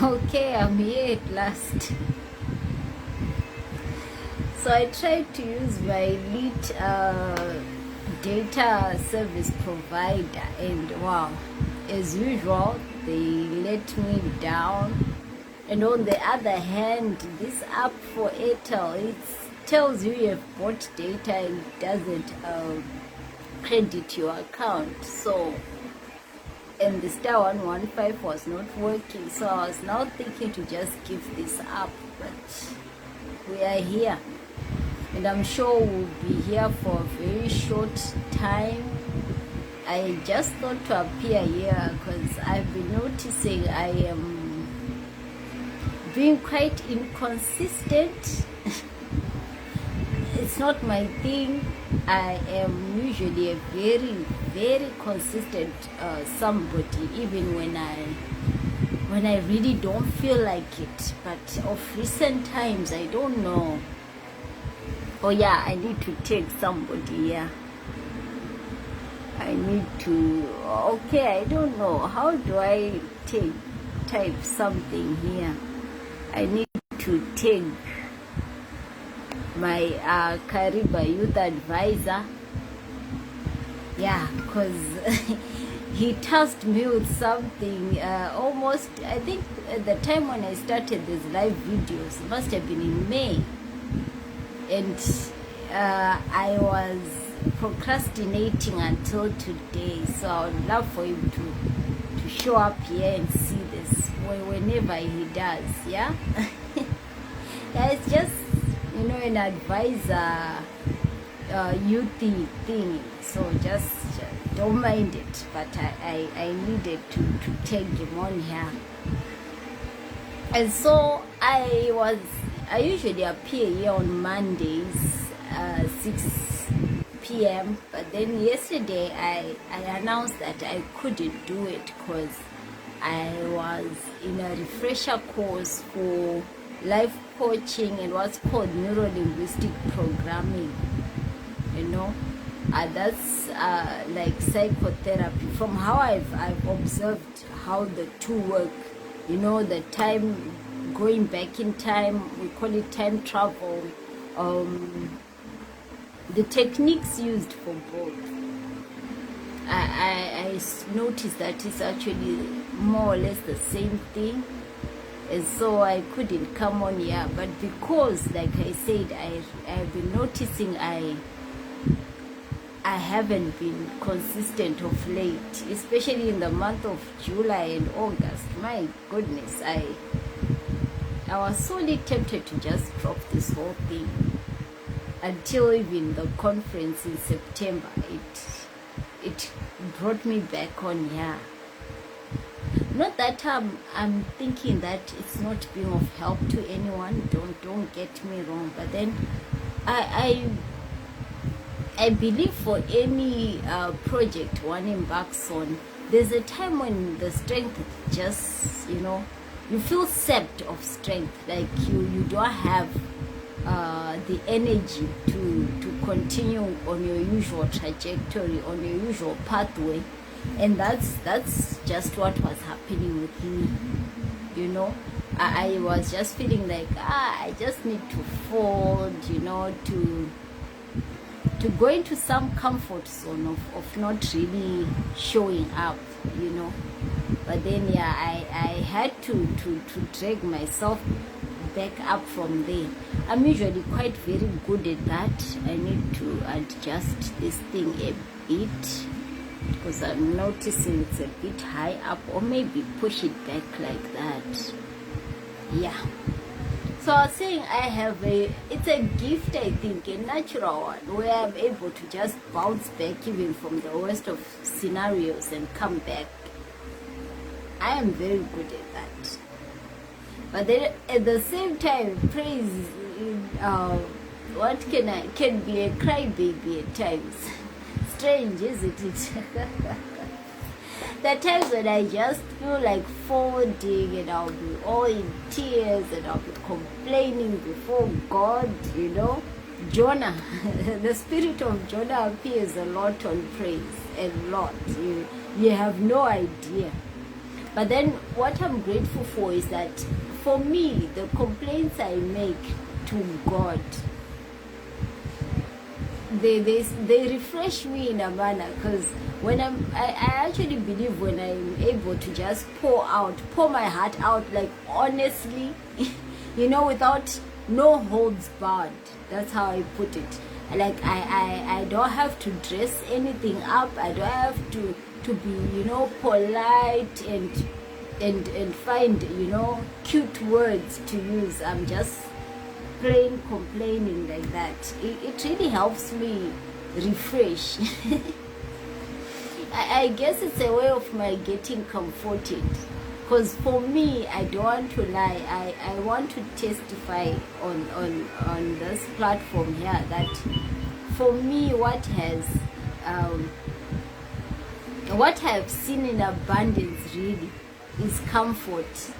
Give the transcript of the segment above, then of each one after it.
Okay, I'm here at last. So I tried to use my Elite data service provider, and wow, as usual, they let me down. And on the other hand, this app for Airtel, it tells you have bought data and doesn't credit your account. So, and the star 115 was not working, so I was now thinking to just give this up, but we are here, and I'm sure we'll be here for a very short time. I just thought to appear here because I've been noticing I am being quite inconsistent. It's not my thing. I am usually a very, very consistent somebody, even when I really don't feel like it. But of recent times, I don't know. Oh yeah, I need to take somebody here. I need to. Okay, I don't know. How do I type something here? I need to take my Kariba youth advisor. Yeah, because he tasked me with something almost, I think at the time when I started these live videos, it must have been in May. And I was procrastinating until today. So I would love for him to show up here and see this whenever he does, yeah? Yeah, it's just, an advisor youthy thing, so just don't mind it, but I needed to take him on here. And so I usually appear here on Mondays 6 p.m. But then yesterday I announced that I couldn't do it because I was in a refresher course for life coaching and what's called neuro-linguistic programming. That's like psychotherapy. From how I've observed how the two work, the time, going back in time, we call it time travel. The techniques used for both, I noticed that it's actually more or less the same thing. And so I couldn't come on here, but because, like I said, I've been noticing I haven't been consistent of late, especially in the month of July and August. My goodness, I was sorely tempted to just drop this whole thing until even the conference in September. It brought me back on here. Not that I'm thinking that it's not being of help to anyone. Don't get me wrong. But then I believe for any project one embarks on, there's a time when the strength just, you feel sapped of strength, like you don't have the energy to continue on your usual trajectory, on your usual pathway. And that's just what was happening with me. I was just feeling like I just need to fold, to go into some comfort zone of not really showing up, But then I had to drag myself back up from there. I'm usually quite very good at that. I need to adjust this thing a bit, because I'm noticing it's a bit high up, or maybe push it back like that. Yeah. So I was saying it's a gift, I think, a natural one, where I'm able to just bounce back even from the worst of scenarios and come back. I am very good at that. But then at the same time, praise, can be a crybaby at times. Strange, isn't it? There are times when I just feel like folding, and I'll be all in tears, and I'll be complaining before God, Jonah, the spirit of Jonah appears a lot on praise, a lot. You have no idea. But then what I'm grateful for is that for me, the complaints I make to God, they refresh me in a manner, because when I actually believe when I'm able to just pour my heart out, like honestly, without no holds barred. That's how I put it. Like I don't have to dress anything up. I don't have to be polite and find cute words to use. I'm just plain complaining like that. It really helps me refresh. I guess it's a way of my getting comforted, because for me, I don't want to lie. I want to testify on this platform here that for me, what I've seen in abundance really is comfort.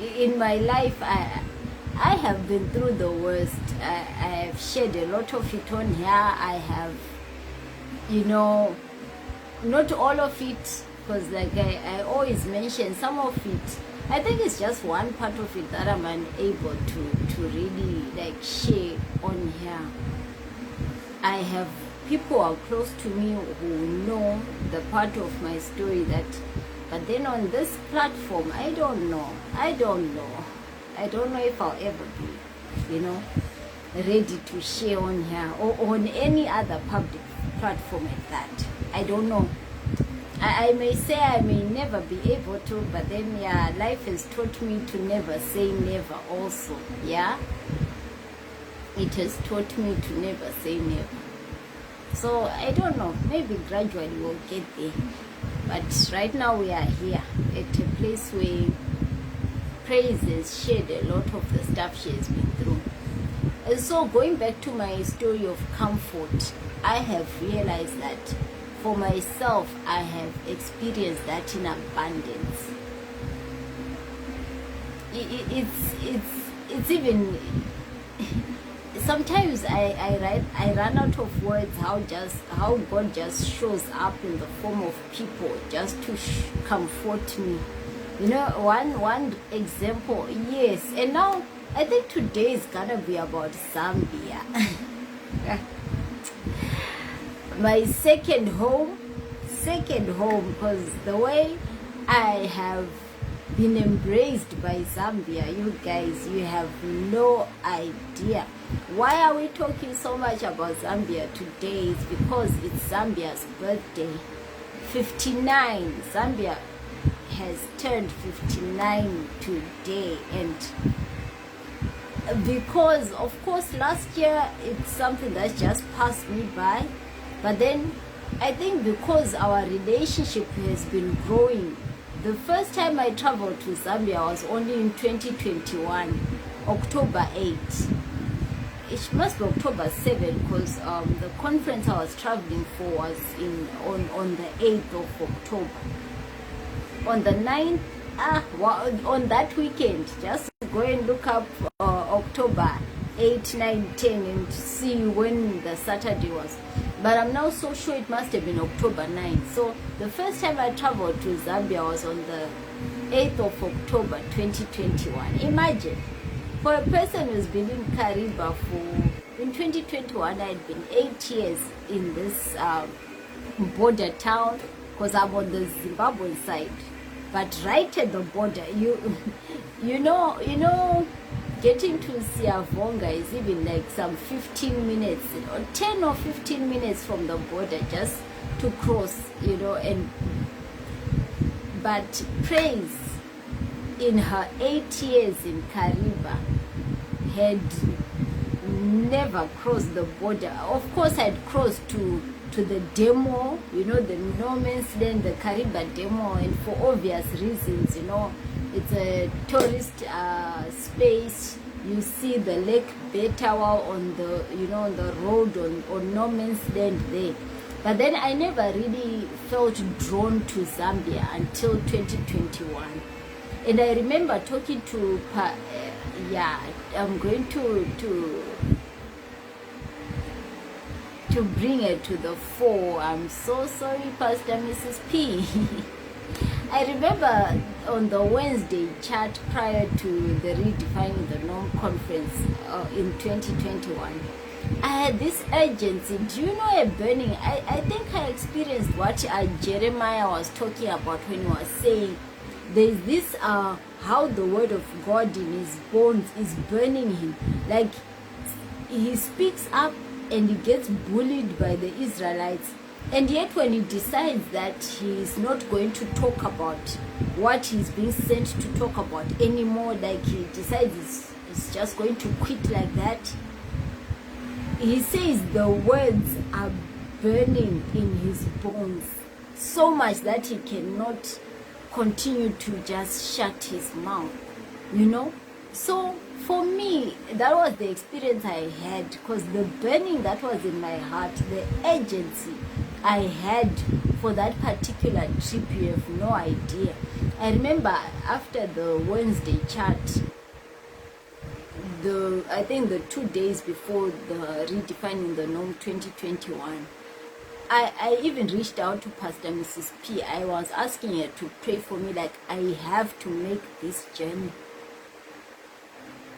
In my life, I have been through the worst. I have shared a lot of it on here. I have, not all of it, because like I always mention, some of it, I think it's just one part of it that I'm unable to really like share on here. I have people who are close to me who know the part of my story but then on this platform, I don't know if I'll ever be, ready to share on here or on any other public platform like that. I don't know. I may say I may never be able to, but then life has taught me to never say never also. It has taught me to never say never. So I don't know, maybe gradually we'll get there. But right now we are here at a place where Praise has shared a lot of the stuff she has been through. And so going back to my story of comfort, I have realized that for myself, I have experienced that in abundance. It's even sometimes I run out of words how God just shows up in the form of people just to comfort me. One example, yes. And now I think today is gonna be about Zambia. My second home, because the way I have been embraced by Zambia, you guys, you have no idea. Why are we talking so much about Zambia today? It's because it's Zambia's birthday. 59. Zambia has turned 59 today, and because of course last year it's something that just passed me by, but then I think because our relationship has been growing. The first time I traveled to Zambia was only in 2021, October 8. It must be October 7, because the conference I was traveling for was on the 8th of October. On the 9th, on that weekend, just go and look up October 8, 9, 10 and see when the Saturday was. But I'm now so sure it must have been October 9. So the first time I traveled to Zambia was on the 8th of October 2021. Imagine, for a person who's been in Kariba in 2021, I had been 8 years in this border town, because I'm on the Zimbabwean side. But right at the border, you know, getting to Siavonga is even like some 15 minutes, 10 or 15 minutes from the border just to cross, but Praise, in her 8 years in Kariba, had never crossed the border. Of course, I'd crossed to the demo, the no man's land, the Kariba demo, and for obvious reasons, it's a tourist space. You see the Lake Betawa on the on the road on no man's land there. But then I never really felt drawn to Zambia until 2021. And I remember talking to I'm going to bring it to the fore. I'm so sorry, Pastor Mrs. P. I remember on the Wednesday chat prior to the Redefining the Norm conference in 2021, I had this urgency. Do you know a burning? I think I experienced what Jeremiah was talking about when he was saying there's this how the word of God in his bones is burning him. Like he speaks up and he gets bullied by the Israelites. And yet when he decides that he is not going to talk about what he's being sent to talk about anymore, like he decides he's just going to quit like that, he says the words are burning in his bones so much that he cannot continue to just shut his mouth, you know. So for me, that was the experience I had, because the burning that was in my heart, the urgency I had for that particular trip, you have no idea. I remember after the Wednesday chat, I think the 2 days before the Redefining the Norm 2021, I even reached out to Pastor Mrs. P. I was asking her to pray for me, like I have to make this journey.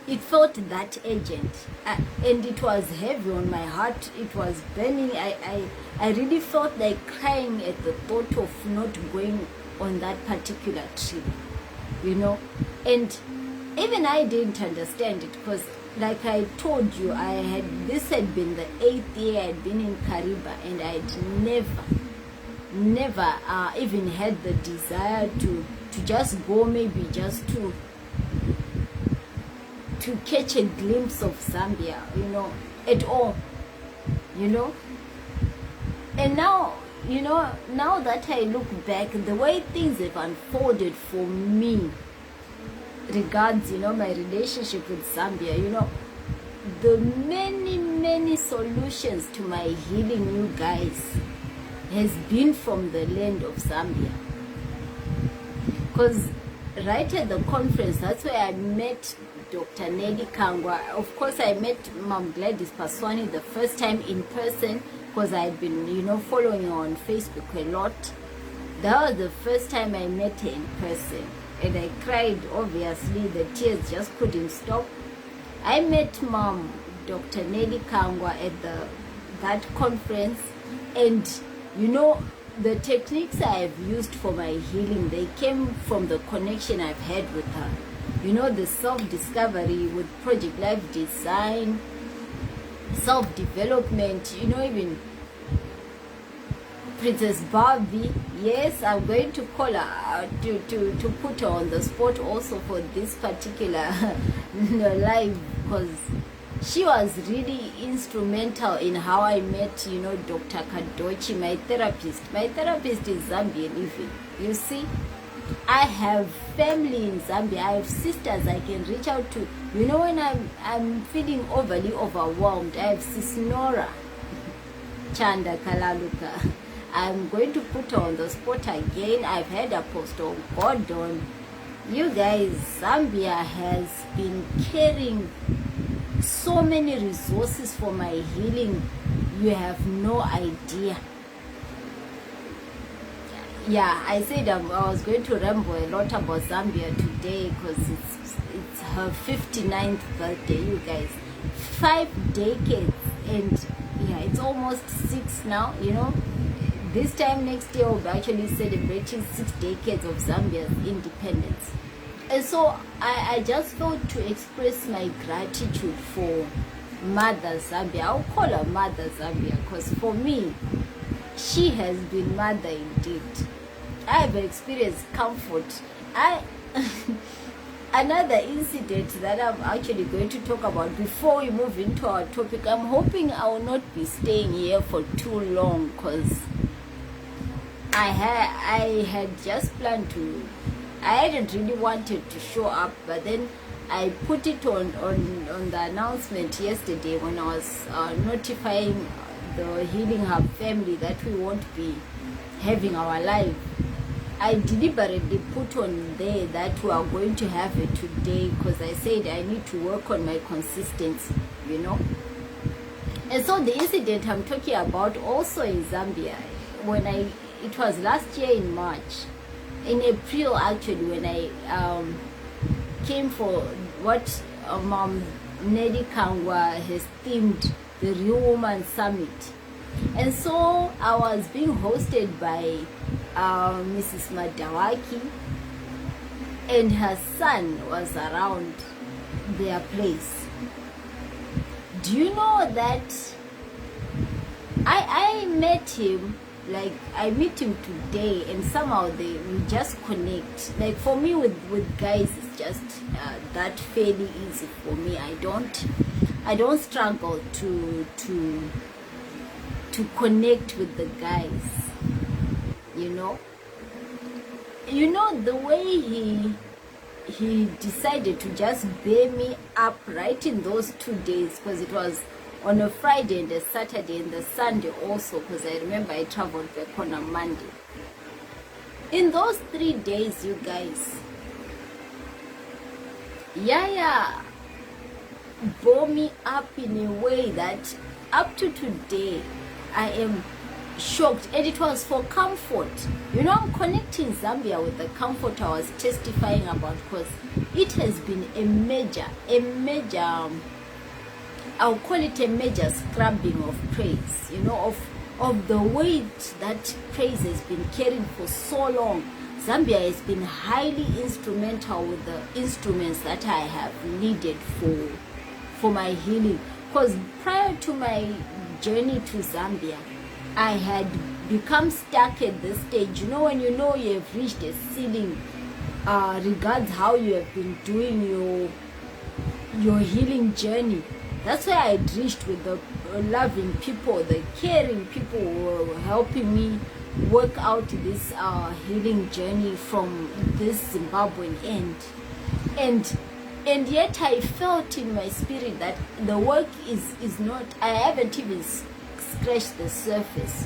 It felt that urgent, and it was heavy on my heart. It was burning. I really felt like crying at the thought of not going on that particular trip, you know. And even I didn't understand it, because like I told you, this had been the 8th year I had been in Kariba, and I had never even had the desire to just go, maybe just to catch a glimpse of Zambia, you know, at all, you know. And now, you know, now that I look back, the way things have unfolded for me regards, you know, my relationship with Zambia, you know, the many solutions to my healing, you guys, has been from the land of Zambia. Because right at the conference, that's where I met Dr. Nelly Kangwa. Of course, I met Mom Gladys Paswani the first time in person, because I had been, you know, following her on Facebook a lot. That was the first time I met her in person, and I cried. Obviously, the tears just couldn't stop. I met Mom, Dr. Nelly Kangwa, at that conference, and you know, the techniques I have used for my healing, they came from the connection I've had with her. You know, the self-discovery with Project Life Design, self-development, you know, even Princess Barbie. Yes, I'm going to call her to put her on the spot also for this particular live, because she was really instrumental in how I met, you know, Dr. Kadochi, my therapist. My therapist is Zambian even, you see. I have family in Zambia. I have sisters I can reach out to. You know, when I'm feeling overly overwhelmed, I have Sis Nora Chanda Kalaluka. I'm going to put her on the spot again. I've had Apostle Gordon. You guys, Zambia has been carrying so many resources for my healing. You have no idea. Yeah, I said I was going to ramble a lot about Zambia today, because it's her 59th birthday, you guys. 5 decades, and yeah, it's almost 6 now, you know. This time next year we'll be actually celebrating 6 decades of Zambia's independence. And so I just thought to express my gratitude for Mother Zambia. I'll call her Mother Zambia, because for me, she has been mother indeed. I have experienced comfort. Another incident that I'm actually going to talk about before we move into our topic. I'm hoping I will not be staying here for too long, because I had just planned to. I hadn't really wanted to show up, but then I put it on the announcement yesterday when I was notifying the Healing Hub family that we won't be having our live. I deliberately put on there that we are going to have it today, because I said I need to work on my consistency, you know. And so the incident I'm talking about also in Zambia, it was last year in March. in April actually, when I came for what Mom Nedi Kangwa has themed the Real Woman Summit. And so I was being hosted by Mrs. Madawaki, and her son was around their place. Do you know that I met him, like I meet him today, and somehow we just connect. Like for me with guys, it's just that fairly easy for me. I don't struggle to connect with the guys, you know. The way he decided to just bear me up right in those 2 days, because it was on a Friday and a Saturday and a Sunday also, because I remember I traveled back on a Monday. In those 3 days, you guys, Yaya bore me up in a way that up to today I am shocked, and it was for comfort. I'm connecting Zambia with the comfort I was testifying about, because it has been a major I'll call it a major scrubbing of praise, of the weight that praise has been carrying for so long. Zambia has been highly instrumental with the instruments that I have needed for my healing. Because prior to my journey to Zambia, I had become stuck at this stage. When you have reached a ceiling regards how you have been doing your healing journey. That's where I had reached with the loving people, the caring people who were helping me work out this healing journey from this Zimbabwean end. And yet I felt in my spirit that the work is not, I haven't even scratched the surface,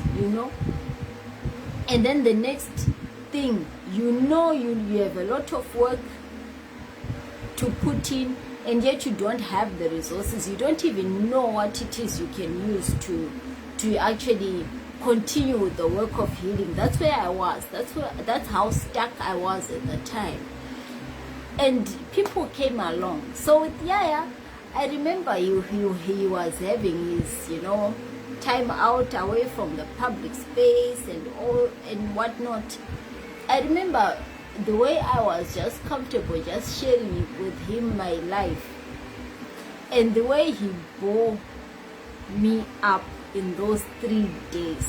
And then the next thing, you have a lot of work to put in, and yet you don't have the resources. You don't even know what it is you can use to actually continue with the work of healing. That's where I was. That's how stuck I was at the time. And people came along. So with Yaya, I remember he was having his, time out away from the public space and whatnot. I remember the way I was just comfortable just sharing with him my life, and the way he bore me up in those 3 days.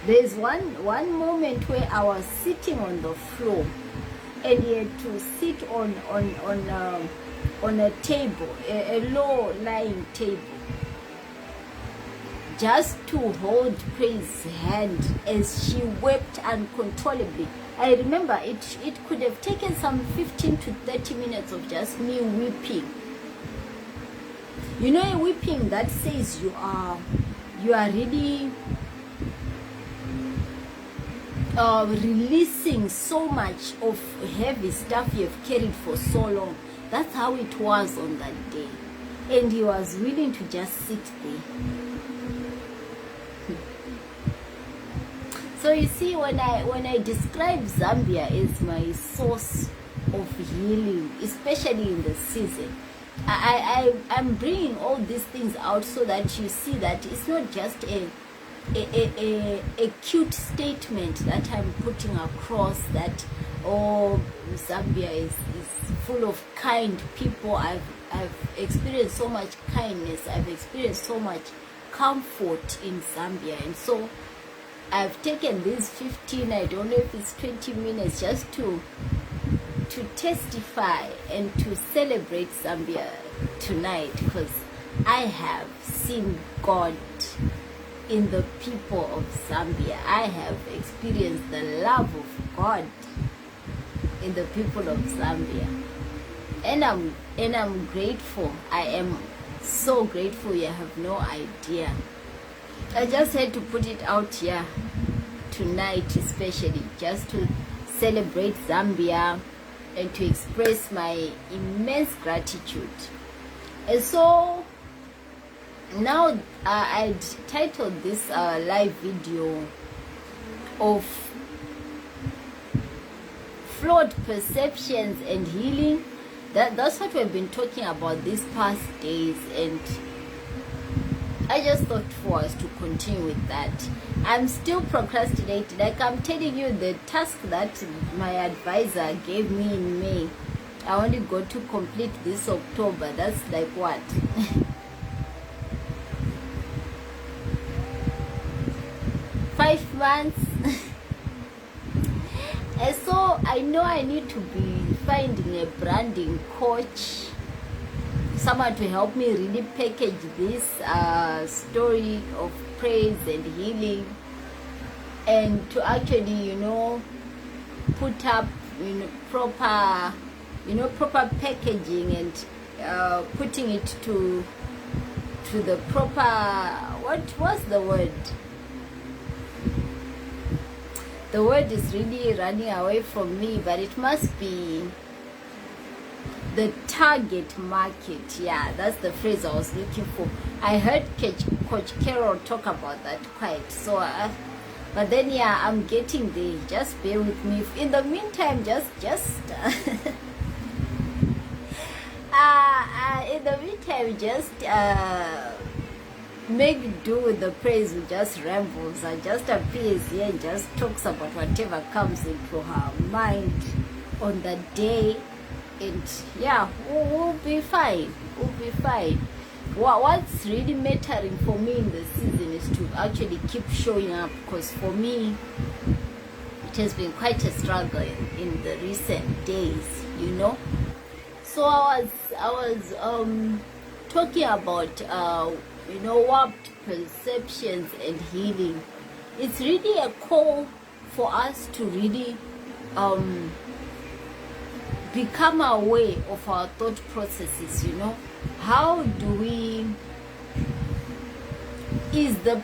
There's one moment where I was sitting on the floor, and he had to sit on a table, a low-lying table, just to hold Praise hand as she wept uncontrollably. I remember it could have taken some 15 to 30 minutes of just me weeping. A weeping that says you are really releasing so much of heavy stuff you have carried for so long. That's how it was on that day. And he was willing to just sit there. So you see, when I describe Zambia as my source of healing, especially in the season, I'm bringing all these things out so that you see that it's not just a cute statement that I'm putting across, that Zambia is full of kind people. I've experienced so much kindness. I've experienced so much comfort in Zambia, and so I've taken these 15, I don't know if it's 20 minutes, just to testify and to celebrate Zambia tonight, because I have seen God in the people of Zambia. I have experienced the love of God in the people of Zambia, and I'm grateful. I am so grateful. You have no idea. I just had to put it out here tonight, especially just to celebrate Zambia and to express my immense gratitude. And so now I'd titled this live video of flawed perceptions and healing. That's what we've been talking about these past days, and I just thought for us to continue with that. I'm still procrastinating. Like I'm telling you, the task that my advisor gave me in May, I only got to complete this October. That's like what? 5 months. And so I know I need to be finding a branding coach, someone to help me really package this story of praise and healing, and to actually, you know, put up, you know, proper packaging, and putting it to the proper, what was the word? The word is really running away from me, but it must be the target market. Yeah, that's the phrase I was looking for. I heard Coach Carol talk about that quite. So, but then yeah, I'm getting there. Just bear with me. In the meantime, just in the meantime, just make do with the praise who just rambles and just appears here and just talks about whatever comes into her mind on the day, and yeah, we'll be fine. We'll be fine. What's really mattering for me in the season is to actually keep showing up, because for me it has been quite a struggle in the recent days, you know. So I was talking about you know, warped perceptions and healing. It's really a call for us to really become aware of our thought processes, you know. How do we, is the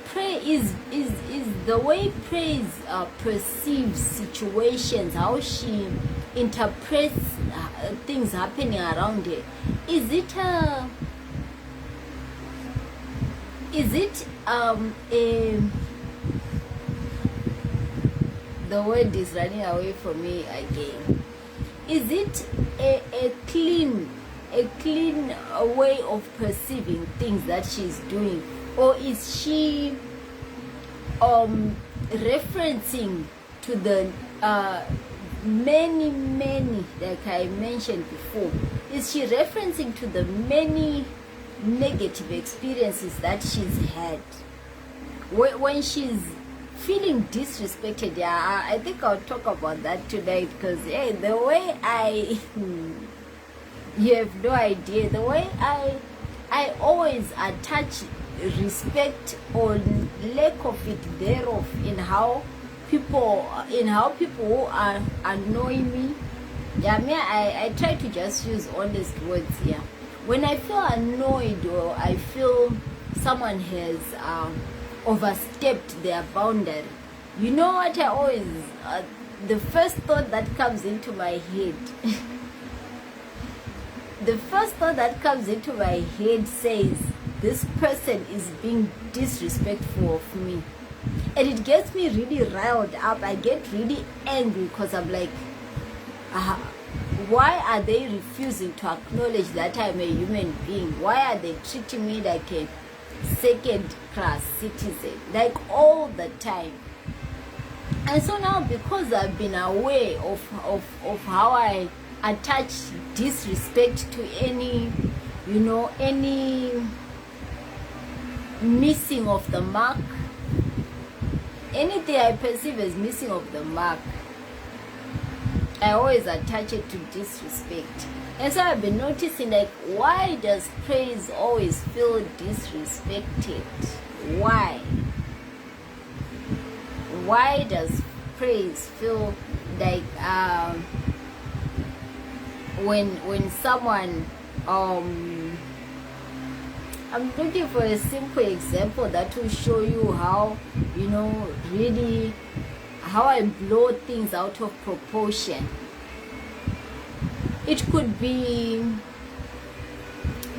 way praise perceives situations, how she interprets things happening around her, is it the word is running away from me again. Is it a clean way of perceiving things that she's doing, or is she referencing to the many, like I mentioned before? Is she referencing to the many negative experiences that she's had? When she's feeling disrespected, yeah, I think I'll talk about that tonight, because hey, the way you have no idea, the way I always attach respect or lack of it thereof in how people who are annoying me. Yeah, I try to just use honest words here. When I feel annoyed, or I feel someone has overstepped their boundary, you know what I always, the first thought that comes into my head, the first thought that comes into my head says, this person is being disrespectful of me. And it gets me really riled up. I get really angry, because I'm like, why are they refusing to acknowledge that I'm a human being? Why are they treating me like a second-class citizen, like all the time? And so now, because I've been aware of how I attach disrespect to any, you know, any missing of the mark, anything I perceive as missing of the mark, I always attach it to disrespect. And so I've been noticing, like, why does praise always feel disrespected? Why does praise feel like when someone I'm looking for a simple example that will show you how, you know, really how I blow things out of proportion. It could be,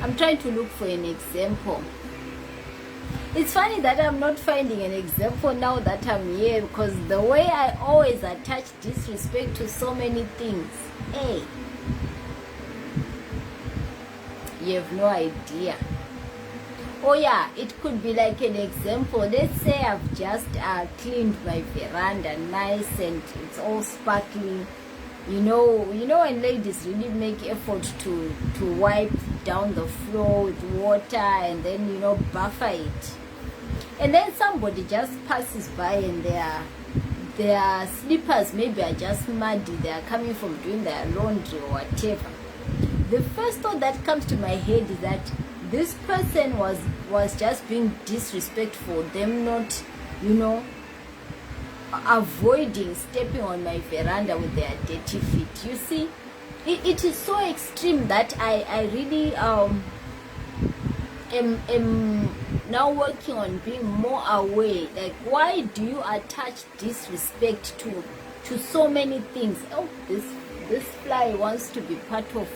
I'm trying to look for an example. It's funny that I'm not finding an example now that I'm here, because the way I always attach disrespect to so many things, hey, you have no idea. Oh yeah, it could be like an example. Let's say I've just cleaned my veranda nice and it's all sparkling. You know when ladies really make effort to wipe down the floor with water and then buffer it. And then somebody just passes by and their slippers maybe are just muddy. They are coming from doing their laundry or whatever. The first thought that comes to my head is that this person was just being disrespectful. Them not, avoiding stepping on my veranda with their dirty feet. You see, it is so extreme that I really am now working on being more aware. Like, why do you attach disrespect to so many things? Oh, this fly wants to be part of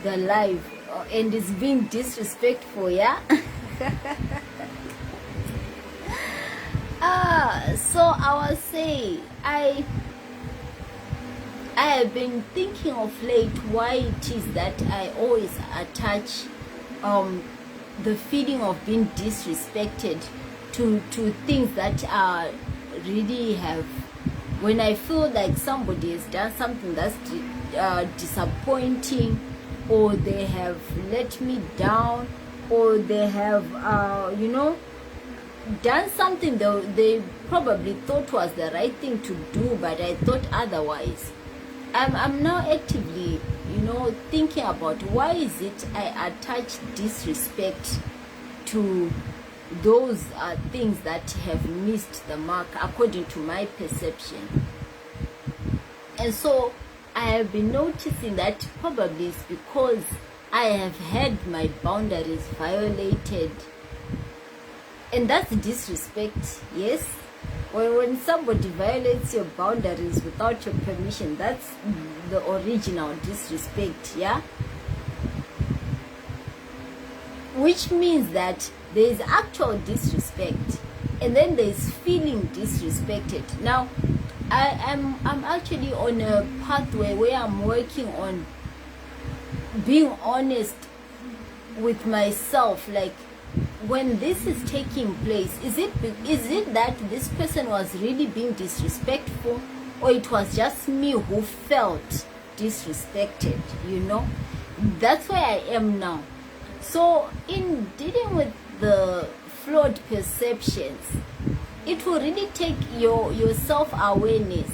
the live and is being disrespectful, yeah. So I was saying, I have been thinking of late why it is that I always attach the feeling of being disrespected to things that are really have, when I feel like somebody has done something that's disappointing, or they have let me down, or they have done something they probably thought was the right thing to do, but I thought otherwise. I'm now actively thinking about why is it I attach disrespect to those things that have missed the mark according to my perception. And so I have been noticing that probably it's because I have had my boundaries violated. And that's disrespect, yes? When somebody violates your boundaries without your permission, that's the original disrespect, yeah? Which means that there is actual disrespect, and then there is feeling disrespected. Now, I'm actually on a pathway where I'm working on being honest with myself. Like, when this is taking place, is it that this person was really being disrespectful, or it was just me who felt disrespected? That's where I am now. So in dealing with the flawed perceptions, it will really take your self-awareness.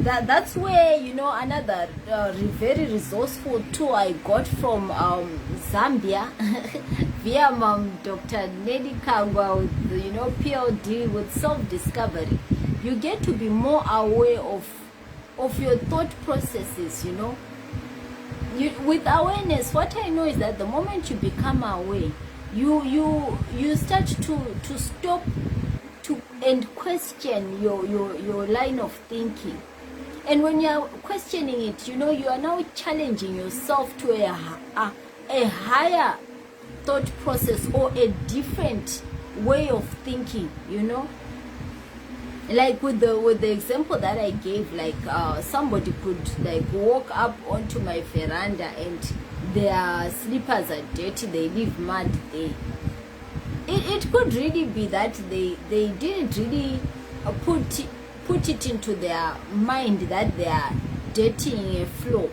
That's where another very resourceful tool I got from Zambia via Dr. Nelly Kangwa with PLD with self-discovery. You get to be more aware of your thought processes. With awareness, what I know is that the moment you become aware, you start to stop and question your line of thinking. And when you are questioning it, you are now challenging yourself to a higher thought process or a different way of thinking. Like with the example that I gave, like somebody could like walk up onto my veranda and their slippers are dirty, they leave mud there. It could really be that they didn't really put it into their mind that they are dirtying a floor.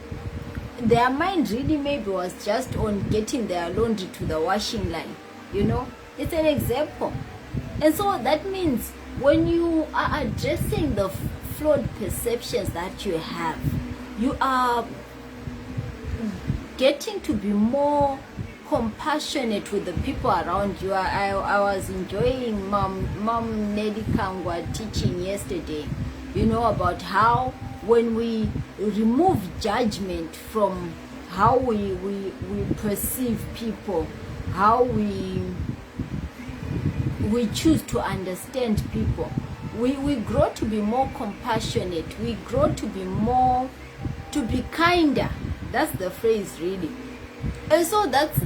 Their mind really maybe was just on getting their laundry to the washing line. It's an example. And so that means when you are addressing the flawed perceptions that you have, you are getting to be more compassionate with the people around you. I was enjoying Mom Nelly Kangwa teaching yesterday, about how when we remove judgment from how we perceive people, how we choose to understand people, we grow to be more compassionate, we grow to be kinder. That's the phrase, really. And so that's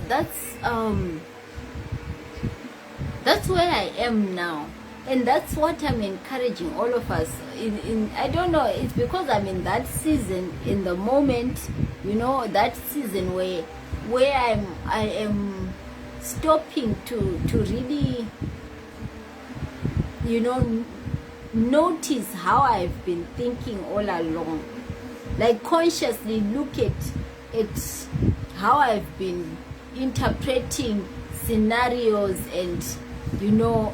That's where I am now. And that's what I'm encouraging all of us in I don't know, it's because I'm in that season, in the moment, you know, that season where I am stopping to really, you know, notice how I've been thinking all along. Like consciously look at how I've been interpreting scenarios, and you know,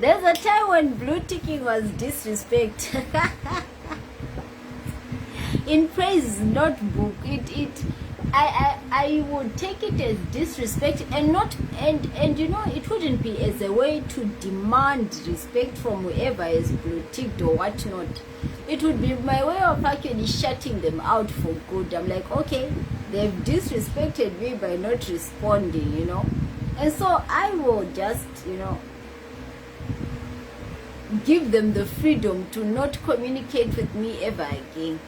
there's a time when blue ticking was disrespect. In Praise notebook, I would take it as disrespect, and not and you know, it wouldn't be as a way to demand respect from whoever is blue ticked or whatnot. It would be my way of actually shutting them out for good. I'm like, okay, they've disrespected me by not responding, you know, and so I will just, you know, give them the freedom to not communicate with me ever again.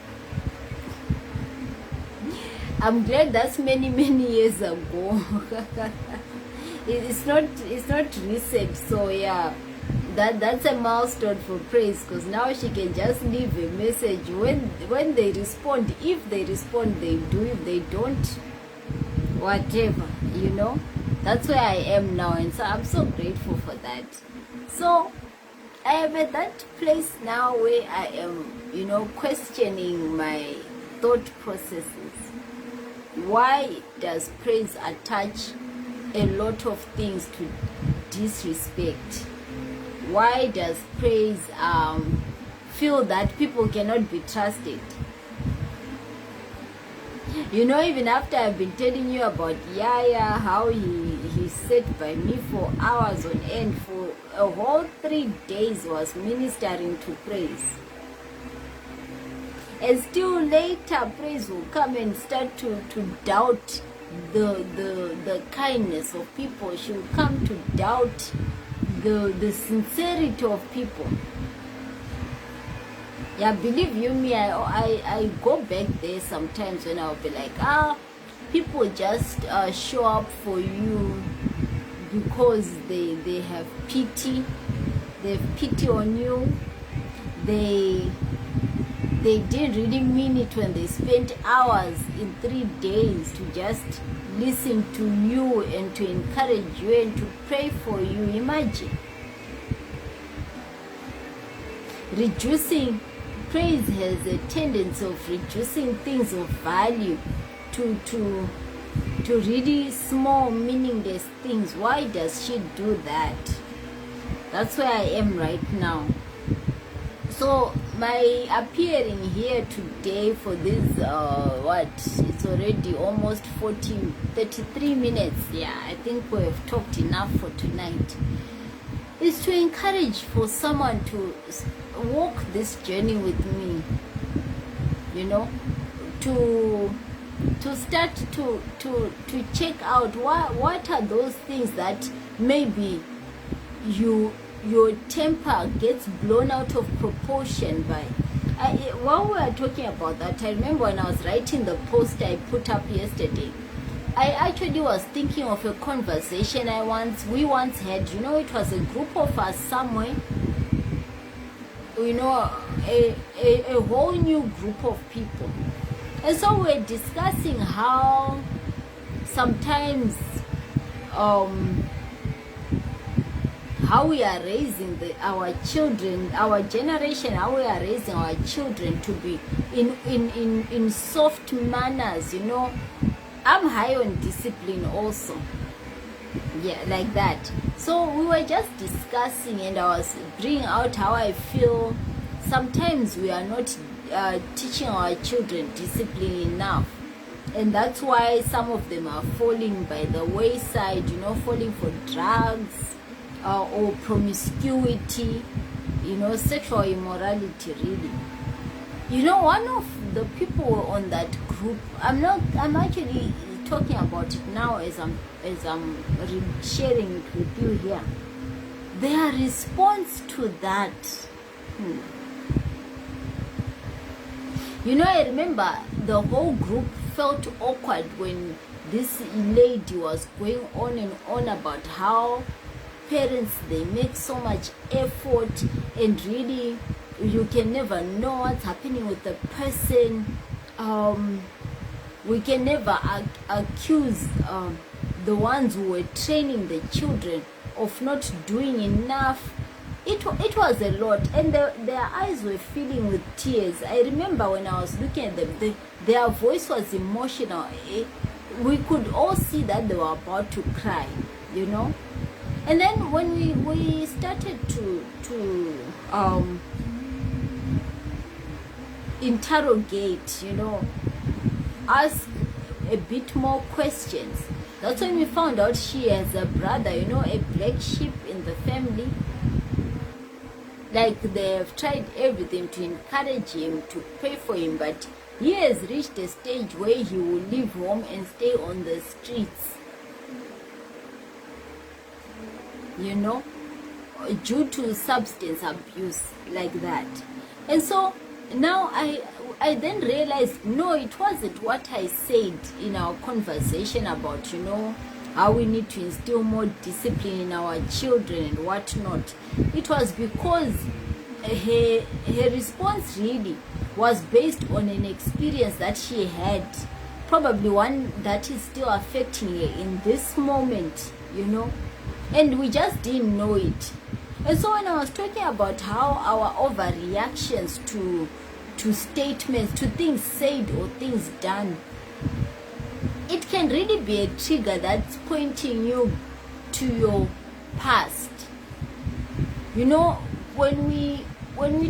I'm glad that's many years ago. It's not recent, so yeah, that's a milestone for Praise, because now she can just leave a message when they respond. If they respond, they do. If they don't, whatever, you know. That's where I am now, and so I'm so grateful for that. So I am at that place now where I am, you know, questioning my thought processes. Why does Praise attach a lot of things to disrespect? Why does Praise feel that people cannot be trusted? You know, even after I've been telling you about Yaya, how he sat by me for hours on end, for a whole 3 days was ministering to Praise. And still later, Praise will come and start to doubt the kindness of people. She will come to doubt the sincerity of people. Yeah, believe you me, I go back there sometimes when I'll be like, people just show up for you because they have pity. They have pity on you. They didn't really mean it when they spent hours in 3 days to just listen to you and to encourage you and to pray for you. Imagine. Reducing, Praise has a tendency of reducing things of value to really small, meaningless things. Why does she do that? That's where I am right now. So my appearing here today for this it's already almost 33 minutes. Yeah, I think we have talked enough for tonight. Is to encourage for someone to walk this journey with me, you know, to start to check out what are those things that maybe your temper gets blown out of proportion by. While we were talking about that, I remember when I was writing the post I put up yesterday, I actually was thinking of a conversation we once had. You know, it was a group of us somewhere, you know, a whole new group of people. And so we're discussing how sometimes how we are raising our children, our generation, how we are raising our children to be in soft manners, you know. I'm high on discipline also. Yeah, like that. So we were just discussing, and I was bringing out how I feel sometimes we are not teaching our children discipline enough. And that's why some of them are falling by the wayside, you know, falling for drugs, or promiscuity, you know, sexual immorality, really. You know, one of the people on that group, I'm actually talking about it now as I'm sharing it with you here. Their response to that, you know, I remember the whole group felt awkward when this lady was going on and on about how parents, they make so much effort, and really you can never know what's happening with the person. We can never accuse the ones who were training the children of not doing enough. It was a lot, and their eyes were filling with tears. I remember when I was looking at them, their voice was emotional. We could all see that they were about to cry, you know. And then when we started to interrogate, you know, ask a bit more questions, that's when we found out she has a brother, you know, a black sheep in the family. Like, they have tried everything to encourage him, to pay for him, but he has reached a stage where he will leave home and stay on the streets, you know, due to substance abuse, like that. And so now I then realized, no, it wasn't what I said in our conversation about, you know, how we need to instill more discipline in our children and whatnot. It was because her response really was based on an experience that she had, probably one that is still affecting her in this moment, you know, and we just didn't know it. And so when I was talking about how our overreactions to statements, to things said or things done, it can really be a trigger that's pointing you to your past. You know, when we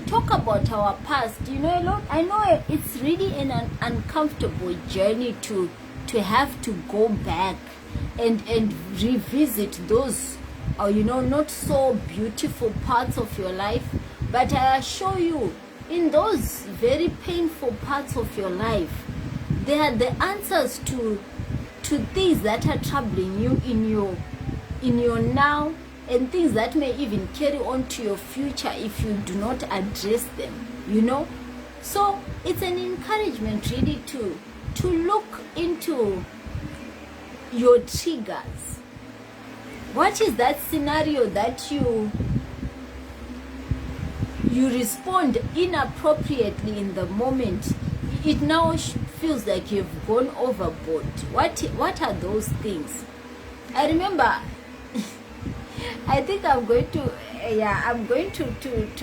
talk about our past, you know, I know it's really an uncomfortable journey to have to go back and revisit those, you know, not so beautiful parts of your life. But I assure you, in those very painful parts of your life, they are the answers to things that are troubling you in your now, and things that may even carry on to your future if you do not address them, you know. So it's an encouragement really to look into your triggers. What is that scenario that you respond inappropriately in the moment? It now feels like you've gone overboard. What are those things? I remember I think I'm going to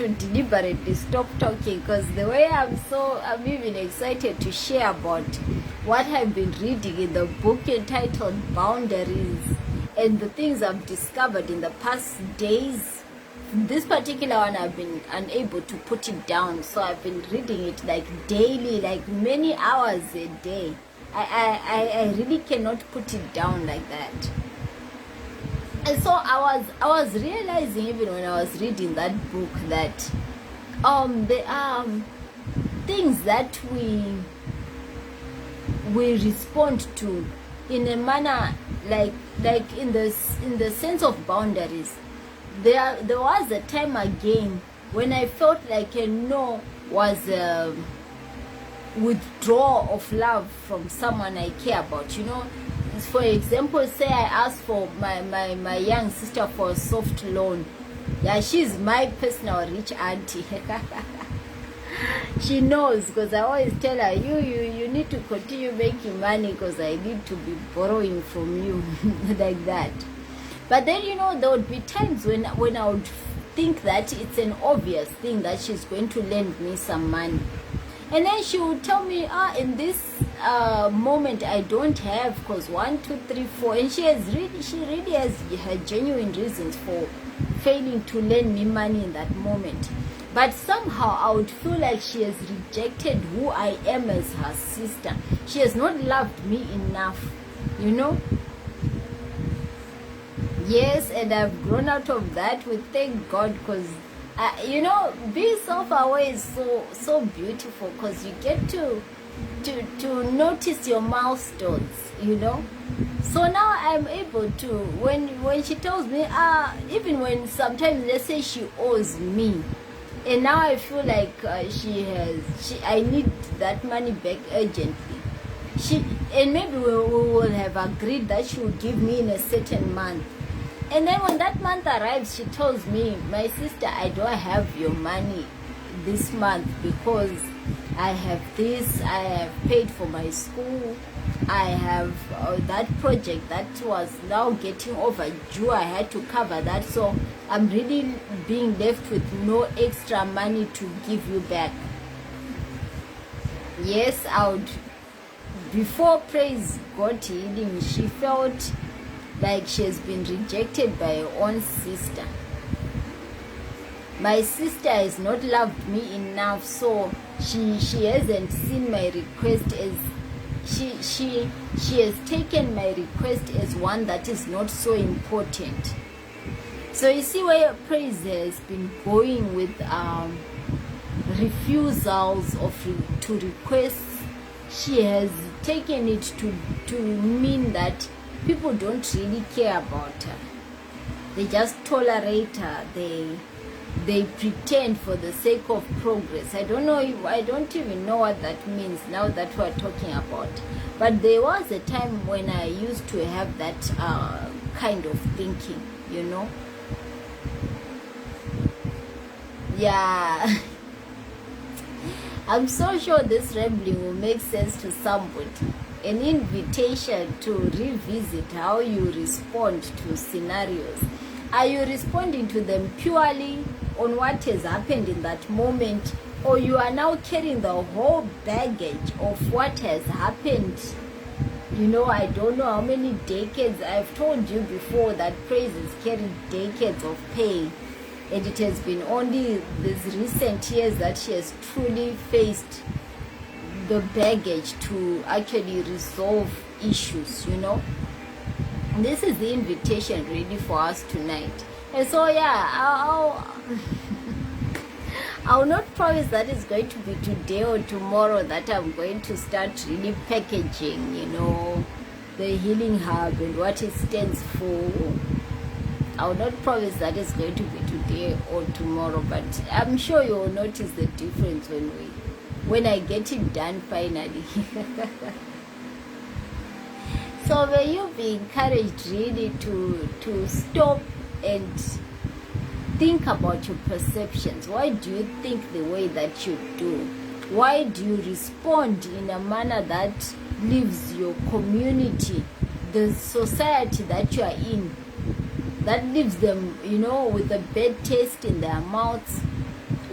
deliberately stop talking, because the way I'm even excited to share about what I've been reading in the book entitled Boundaries, and the things I've discovered in the past days. This particular one, I've been unable to put it down, so I've been reading it like daily, like many hours a day. I really cannot put it down like that. And so I was realizing, even when I was reading that book, that there are things that we respond to in a manner like in the sense of boundaries. There was a time again when I felt like a no was a withdrawal of love from someone I care about, you know. For example, say I asked for my young sister for a soft loan. Yeah, she's my personal rich auntie. She knows, because I always tell her, you need to continue making money, because I need to be borrowing from you. Like that. But then, you know, there would be times when I would think that it's an obvious thing that she's going to lend me some money. And then she would tell me, in this moment I don't have, because 1, 2, 3, 4, and she really has her genuine reasons for failing to lend me money in that moment. But somehow I would feel like she has rejected who I am as her sister. She has not loved me enough, you know. Yes, and I've grown out of that, with thank God, because you know, being self-aware is so beautiful, because you get to notice your milestones, you know. So now I'm able to, when she tells me, even when sometimes, let's say she owes me, and now I feel like I need that money back urgently. And maybe we will have agreed that she will give me in a certain month. And then when that month arrives, she tells me, my sister, I don't have your money this month because I have this, I have paid for my school, I have that project that was now getting overdue, I had to cover that, so I'm really being left with no extra money to give you back. Yes, I would. Before Praise got healing, she felt like she has been rejected by her own sister. My sister has not loved me enough, so she hasn't seen my request as she has taken my request as one that is not so important. So you see where Praise has been going with refusals to requests. She has taken it to mean that people don't really care about her. They just tolerate her. They pretend for the sake of progress. I don't even know what that means now that we're talking about. But there was a time when I used to have that kind of thinking, you know. Yeah. I'm so sure this rambling will make sense to somebody. An invitation to revisit how you respond to scenarios. Are you responding to them purely on what has happened in that moment, or you are now carrying the whole baggage of what has happened? You know, I don't know how many decades. I've told you before that Praise has carried decades of pain, and it has been only these recent years that she has truly faced the baggage to actually resolve issues, you know. And this is the invitation really for us tonight. And so yeah, I'll not promise that it's going to be today or tomorrow that I'm going to start really packaging, you know, the Healing Hub and what it stands for. I will not promise that it's going to be today or tomorrow, but I'm sure you will notice the difference when I get it done finally. So may you be encouraged really to stop and think about your perceptions. Why do you think the way that you do? Why do you respond in a manner that leaves your community, the society that you are in, that leaves them, you know, with a bad taste in their mouths?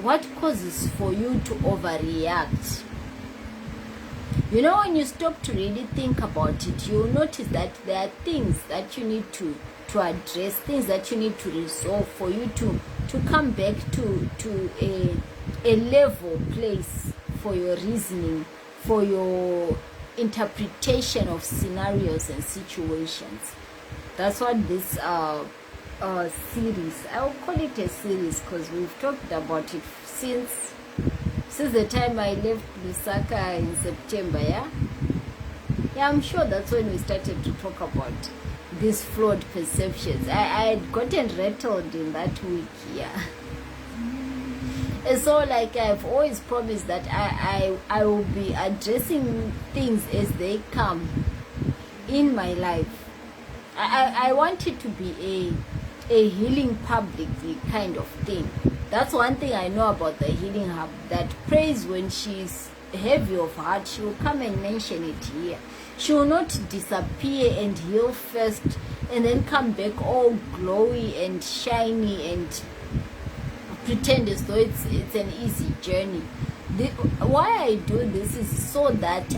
What causes for you to overreact? You know, when you stop to really think about it, you'll notice that there are things that you need to address, things that you need to resolve for you to come back to a level place for your reasoning, for your interpretation of scenarios and situations. That's what this series, I'll call it a series, because we've talked about it since the time I left Lusaka in September. Yeah, I'm sure that's when we started to talk about these flawed perceptions. I had gotten rattled in that week. Yeah. And so, like, I've always promised that I will be addressing things as they come in my life. I want it to be a healing publicly kind of thing. That's one thing I know about the Healing Hub, that Praise, when she's heavy of heart, she will come and mention it here. She will not disappear and heal first and then come back all glowy and shiny and pretend as though it's an easy journey. Why I do this is so that